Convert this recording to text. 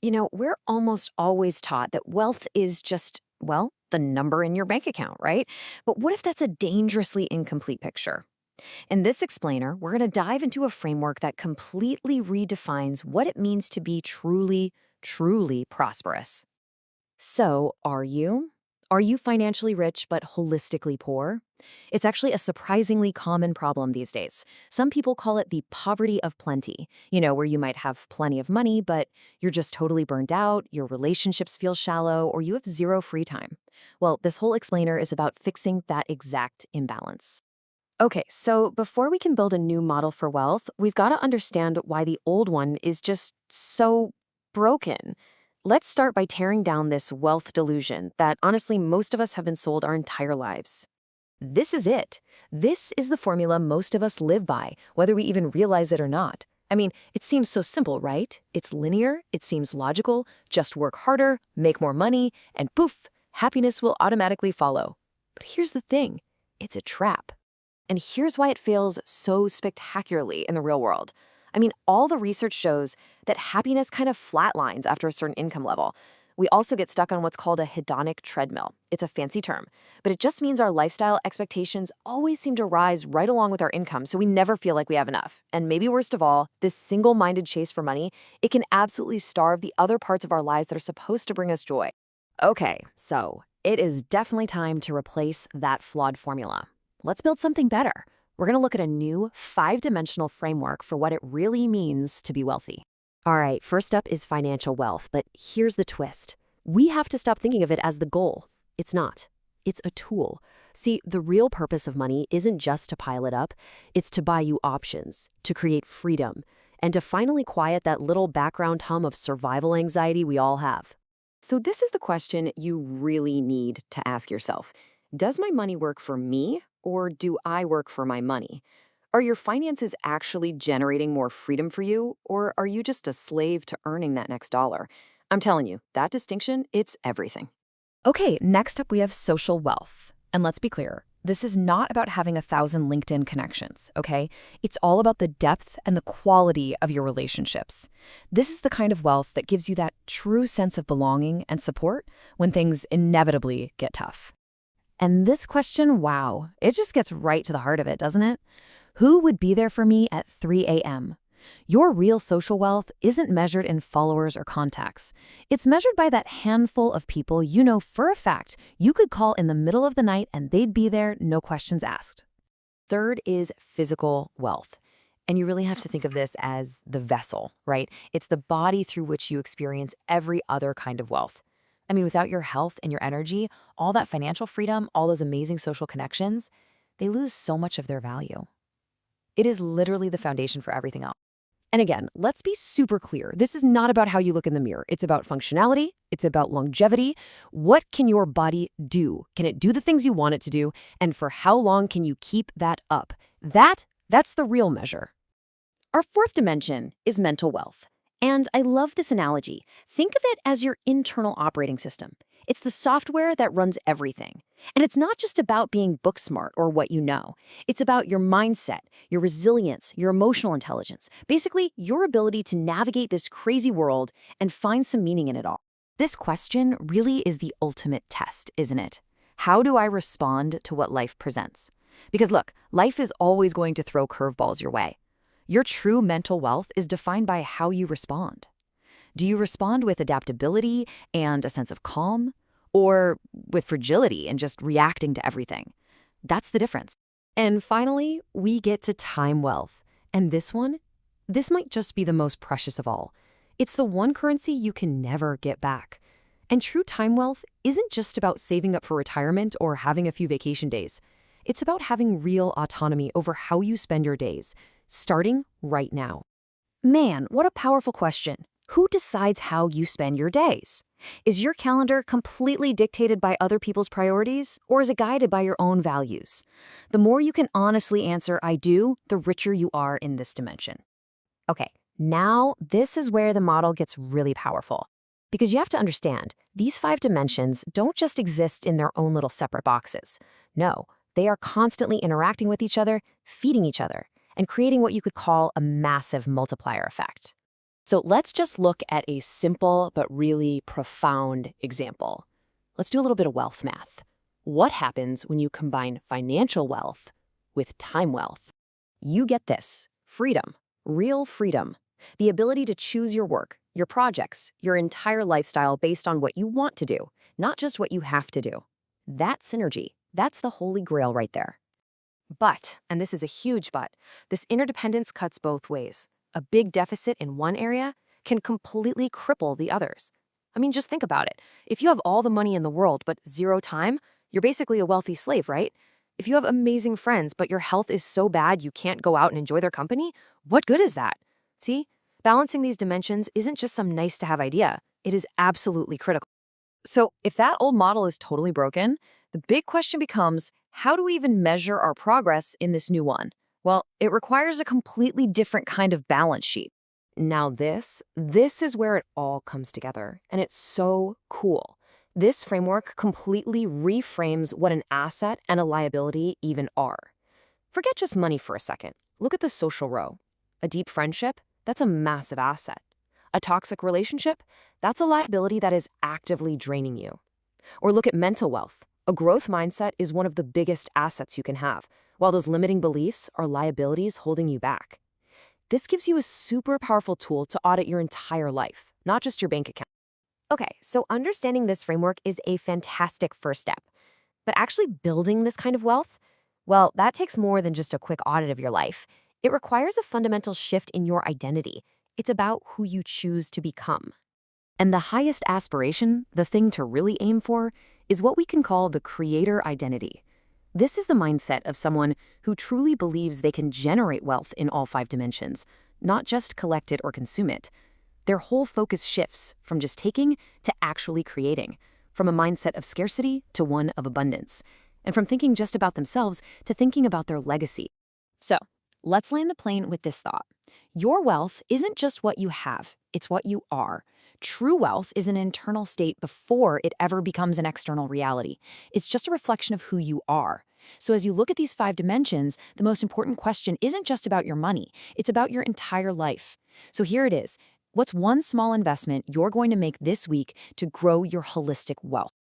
We're almost always taught that wealth is just, well, the number in your bank account, right? But what if that's a dangerously incomplete picture? In this explainer, we're going to dive into a framework that completely redefines what it means to be truly, truly prosperous. So, are you? Are you financially rich but holistically poor? It's actually a surprisingly common problem these days. Some people call it the poverty of plenty, where you might have plenty of money, but you're just totally burned out, your relationships feel shallow, or you have zero free time. Well, this whole explainer is about fixing that exact imbalance. Okay, so before we can build a new model for wealth, we've got to understand why the old one is just so broken. Let's start by tearing down this wealth delusion that honestly most of us have been sold our entire lives. This is it. This is the formula most of us live by, whether we even realize it or not. I mean, it seems so simple, right? It's linear, it seems logical, just work harder, make more money, and poof, happiness will automatically follow. But here's the thing, it's a trap. And here's why it fails so spectacularly in the real world. I mean, all the research shows that happiness kind of flatlines after a certain income level. We also get stuck on what's called a hedonic treadmill. It's a fancy term, but it just means our lifestyle expectations always seem to rise right along with our income, so we never feel like we have enough. And maybe worst of all, this single-minded chase for money, it can absolutely starve the other parts of our lives that are supposed to bring us joy. Okay, so it is definitely time to replace that flawed formula. Let's build something better. We're going to look at a new five-dimensional framework for what it really means to be wealthy. All right, first up is financial wealth, but here's the twist. We have to stop thinking of it as the goal. It's not. It's a tool. See, the real purpose of money isn't just to pile it up. It's to buy you options, to create freedom, and to finally quiet that little background hum of survival anxiety we all have. So this is the question you really need to ask yourself. Does my money work for me, or do I work for my money? Are your finances actually generating more freedom for you, or are you just a slave to earning that next dollar? I'm telling you, that distinction, it's everything. Okay, next up we have social wealth. And let's be clear, this is not about having 1,000 LinkedIn connections, okay? It's all about the depth and the quality of your relationships. This is the kind of wealth that gives you that true sense of belonging and support when things inevitably get tough. And this question, wow, it just gets right to the heart of it, doesn't it? Who would be there for me at 3 a.m.? Your real social wealth isn't measured in followers or contacts. It's measured by that handful of people you know for a fact you could call in the middle of the night and they'd be there, no questions asked. Third is physical wealth. And you really have to think of this as the vessel, right? It's the body through which you experience every other kind of wealth. I mean, without your health and your energy, all that financial freedom, all those amazing social connections, they lose so much of their value. It is literally the foundation for everything else. And again, let's be super clear. This is not about how you look in the mirror. It's about functionality. It's about longevity. What can your body do? Can it do the things you want it to do? And for how long can you keep that up? That's the real measure. Our fourth dimension is mental wealth. And I love this analogy. Think of it as your internal operating system. It's the software that runs everything. And it's not just about being book smart or what you know. It's about your mindset, your resilience, your emotional intelligence. Basically, your ability to navigate this crazy world and find some meaning in it all. This question really is the ultimate test, isn't it? How do I respond to what life presents? Because look, life is always going to throw curveballs your way. Your true mental wealth is defined by how you respond. Do you respond with adaptability and a sense of calm? Or with fragility and just reacting to everything? That's the difference. And finally, we get to time wealth. And this might just be the most precious of all. It's the one currency you can never get back. And true time wealth isn't just about saving up for retirement or having a few vacation days. It's about having real autonomy over how you spend your days, starting right now. Man, what a powerful question. Who decides how you spend your days? Is your calendar completely dictated by other people's priorities, or is it guided by your own values? The more you can honestly answer, I do, the richer you are in this dimension. Okay, now this is where the model gets really powerful. Because you have to understand, these 5 dimensions don't just exist in their own little separate boxes. No, they are constantly interacting with each other, feeding each other, and creating what you could call a massive multiplier effect. So let's just look at a simple but really profound example. Let's do a little bit of wealth math. What happens when you combine financial wealth with time wealth? You get this: freedom, real freedom. The ability to choose your work, your projects, your entire lifestyle based on what you want to do, not just what you have to do. That synergy, that's the holy grail right there. But, and this is a huge but, this interdependence cuts both ways. A big deficit in one area can completely cripple the others. I mean, just think about it. If you have all the money in the world but zero time, you're basically a wealthy slave, right? If you have amazing friends but your health is so bad you can't go out and enjoy their company, what good is that? See, balancing these dimensions isn't just some nice to have idea. It is absolutely critical. So, if that old model is totally broken, the big question becomes, how do we even measure our progress in this new one? Well, it requires a completely different kind of balance sheet. Now this is where it all comes together, and it's so cool. This framework completely reframes what an asset and a liability even are. Forget just money for a second. Look at the social row. A deep friendship, that's a massive asset. A toxic relationship, that's a liability that is actively draining you. Or look at mental wealth. A growth mindset is one of the biggest assets you can have, while those limiting beliefs are liabilities holding you back. This gives you a super powerful tool to audit your entire life, not just your bank account. Okay, so understanding this framework is a fantastic first step. But actually building this kind of wealth, well, that takes more than just a quick audit of your life. It requires a fundamental shift in your identity. It's about who you choose to become. And the highest aspiration, the thing to really aim for, is what we can call the creator identity. This is the mindset of someone who truly believes they can generate wealth in all 5 dimensions, not just collect it or consume it. Their whole focus shifts from just taking to actually creating, from a mindset of scarcity to one of abundance, and from thinking just about themselves to thinking about their legacy. So, let's land the plane with this thought. Your wealth isn't just what you have, it's what you are. True wealth is an internal state before it ever becomes an external reality. It's just a reflection of who you are. So as you look at these 5 dimensions, the most important question isn't just about your money, it's about your entire life. So here it is. What's one small investment you're going to make this week to grow your holistic wealth?